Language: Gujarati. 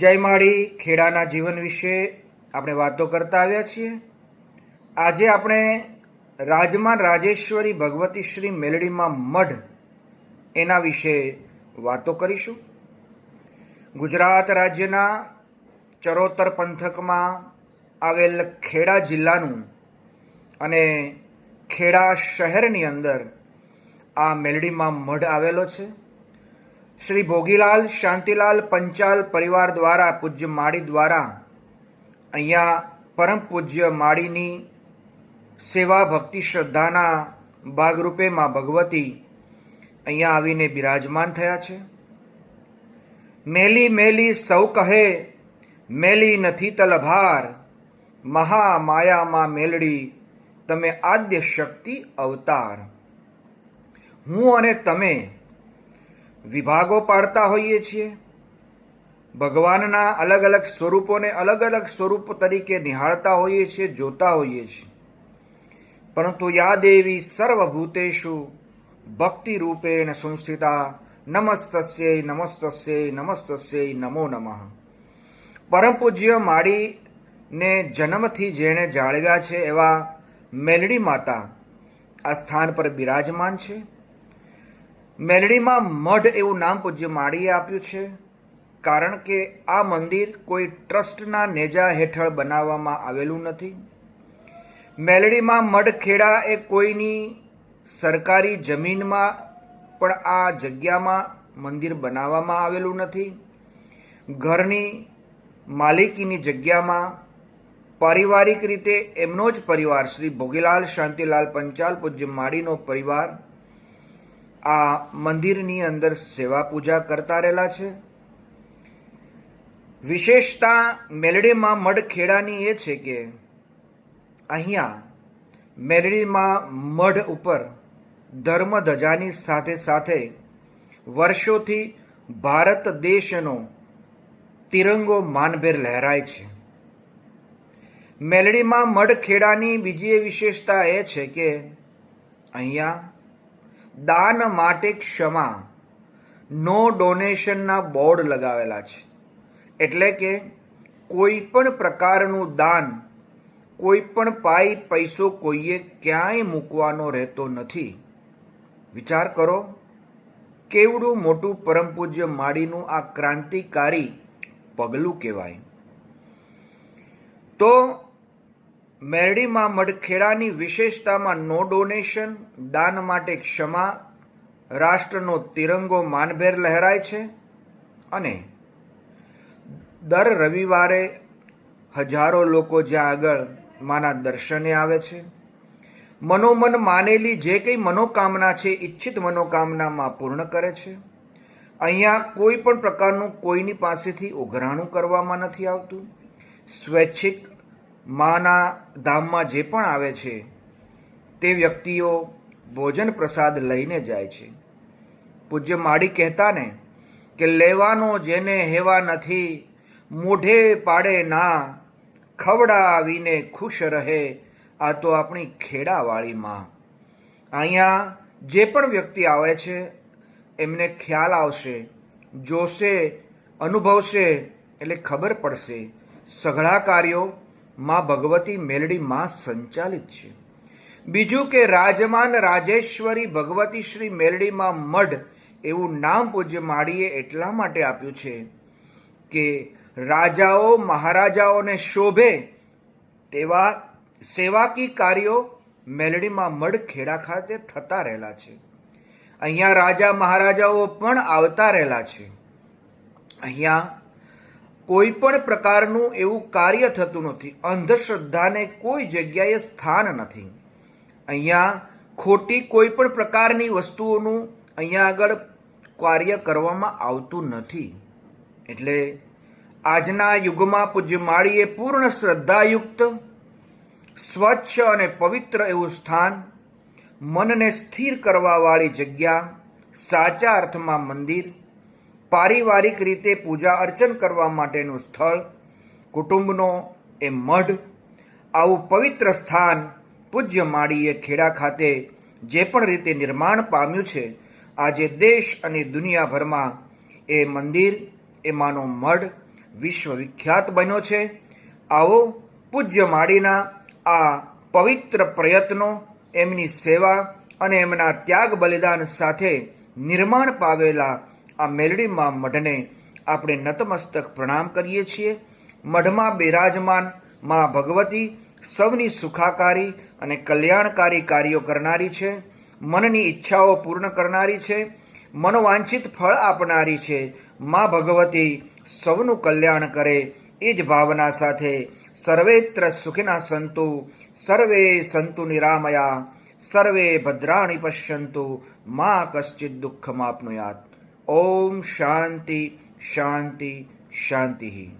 જયમાળી ખેડાના જીવન વિશે આપણે વાતો કરતા આવ્યા છીએ. આજે આપણે રાજમાન રાજેશ્વરી ભગવતી શ્રી મેલડીમાં મઢ એના વિશે વાતો કરીશું. ગુજરાત રાજ્યના ચરોતર પંથકમાં આવેલ ખેડા જિલ્લાનું અને ખેડા શહેરની અંદર આ મેલડીમાં મઢ આવેલો છે. શ્રી ભોગીલાલ શાંતિલાલ પંચાલ પરિવાર દ્વારા પૂજ્ય માળી દ્વારા અહીંયા પરમ પૂજ્ય માળીની સેવા ભક્તિ શ્રદ્ધાના ભાગરૂપે માં ભગવતી અહીંયા આવીને બિરાજમાન થયા છે. મેલી મેલી સૌ કહે મેલી નથી તલભાર, મહામાયામાં મેલડી તમે આદ્ય શક્તિ અવતાર. હું અને તમે વિભાગો પાડતા હોઈએ છીએ. ભગવાનના અલગ અલગ સ્વરૂપોને અલગ અલગ સ્વરૂપ તરીકે નિહાળતા હોઈએ છીએ, જોતા હોઈએ છીએ. પરંતુ યા દેવી સર્વભૂતેષુ ભક્તિ રૂપેણ સંસ્થિતા નમસ્તસ્યૈ નમસ્તસ્યૈ નમસ્તસ્યૈ નમો નમઃ. પરમ પૂજ્ય માળીને જન્મથી જેણે જાળવ્યા છે એવા મેલડી માતા આ સ્થાન પર બિરાજમાન છે. મેલડીમાં મઢ એવું નામ પૂજ્ય માળીએ આપ્યું છે કારણ કે આ મંદિર કોઈ ટ્રસ્ટના નેજા હેઠળ બનાવવામાં આવેલું નથી. મેલડીમાં મઢ ખેડા એ કોઈની સરકારી જમીનમાં પણ આ જગ્યામાં મંદિર બનાવવામાં આવેલું નથી. ઘરની માલિકીની જગ્યામાં પારિવારિક રીતે એમનો જ પરિવાર શ્રી ભોગીલાલ શાંતિલાલ પંચાલ પૂજ્ય માળીનો પરિવાર આ મંદિરની અંદર સેવા પૂજા કરતા રહેલા છે. વિશેષતા મેલડીમાં મઢ ખેડાની એ છે કે અહીંયા મેલડીમાં મઢ ઉપર ધર્મ ધજાની સાથે સાથે વર્ષોથી ભારત દેશનો તિરંગો માનભેર લહેરાય છે. મેલડીમાં મઢ ખેડાની બીજી એ વિશેષતા એ છે કે અહીંયા દાન માટે ક્ષમા નો ડોનેશનના બોર્ડ લગાવેલા છે. એટલે કે કોઈ પણ પ્રકારનું દાન, કોઈ પણ પાઈ પૈસો કોઈએ ક્યાંય મૂકવાનો રહેતો નથી. વિચાર કરો, કેવડું મોટું પરમ પૂજ્ય માળીનું આ ક્રાંતિકારી પગલું કહેવાય. તો મેલડીમાં મઢ ખેડાની વિશેષતામાં નો ડોનેશન, દાન માટે ક્ષમા, રાષ્ટ્રનો તિરંગો માનભેર લહેરાય છે અને દર રવિવારે હજારો લોકો જ્યાં આગળ માના દર્શને આવે છે. મનોમન માનેલી જે કંઈ મનોકામના છે, ઈચ્છિત મનોકામનામાં પૂર્ણ કરે છે. અહીંયા કોઈ પણ પ્રકારનું કોઈની પાસેથી ઉઘરાણું કરવામાં નથી આવતું. સ્વૈચ્છિક માના ધામમાં જે પણ આવે છે તે વ્યક્તિઓ ભોજન પ્રસાદ લઈને જાય છે. પૂજ્ય માળી કહેતા ને કે લેવાનો જેને હેવા નથી, મોઢે પાડે ના, ખવડાવીને ખુશ રહે, આ તો આપણી ખેડાવાળી માં. અહીંયા જે પણ વ્યક્તિ આવે છે એમને ખ્યાલ આવશે, જોશે, અનુભવશે એટલે ખબર પડશે સઘળા કાર્યો માં ભગવતી મેલડી માં સંચાલિત છે. બીજું કે રાજમાન રાજેશ્વરી ભગવતી શ્રી મેલડીમાં મઢ એવું નામ પૂજ્ય માળીએ એટલા માટે આપ્યું છે કે રાજાઓ મહારાજાઓને શોભે તેવા સેવાકી કાર્યો મેલડીમાં મઢ ખેડા ખાતે થતા રહેલા છે. અહીંયા રાજા મહારાજાઓ પણ આવતા રહેલા છે. અહીંયા કોઈ પણ પ્રકારનું એવું કાર્ય થતું નથી. અંધશ્રદ્ધાને કોઈ જગ્યાએ સ્થાન નથી. અહીંયા ખોટી કોઈ પણ પ્રકારની વસ્તુઓનું અહીંયા આગળ કાર્ય કરવામાં આવતું નથી. એટલે આજના યુગમાં પૂજ્ય માળીએ પૂર્ણ શ્રદ્ધાયુક્ત, સ્વચ્છ અને પવિત્ર એવું સ્થાન, મનને સ્થિર કરવાવાળી જગ્યા, સાચા અર્થમાં મંદિર, પારિવારિક રીતે પૂજા અર્ચન કરવા માટેનું સ્થળ, કુટુંબનો એ મઢ, આવું પવિત્ર સ્થાન પૂજ્ય માળીએ ખેડા ખાતે જે પણ રીતે નિર્માણ પામ્યું છે, આજે દેશ અને દુનિયાભરમાં એ મંદિર, એ માનો મઢ વિશ્વવિખ્યાત બન્યો છે. આવો પૂજ્ય માળીના આ પવિત્ર પ્રયત્નો, એમની સેવા અને એમના ત્યાગ બલિદાન સાથે નિર્માણ પામેલા આ મેલડીમાં મઢને આપણે નતમસ્તક પ્રણામ કરીએ છીએ. મઢમાં બિરાજમાન મા ભગવતી સૌની સુખાકારી અને કલ્યાણકારી કાર્યો કરનારી છે. મનની ઈચ્છાઓ પૂર્ણ કરનારી છે. મનોવાંછિત ફળ આપનારી છે. મા ભગવતી સૌનું કલ્યાણ કરે એ જ ભાવના સાથે સર્વેત્ર સુખિના સંતુ, સર્વે સંતુ નિરામયા, સર્વે ભદ્રાણી પશ્યંતુ, મા કશ્ચિત દુઃખમાપ્નુયાત. ઓમ શાંતિ શાંતિ શાંતિ.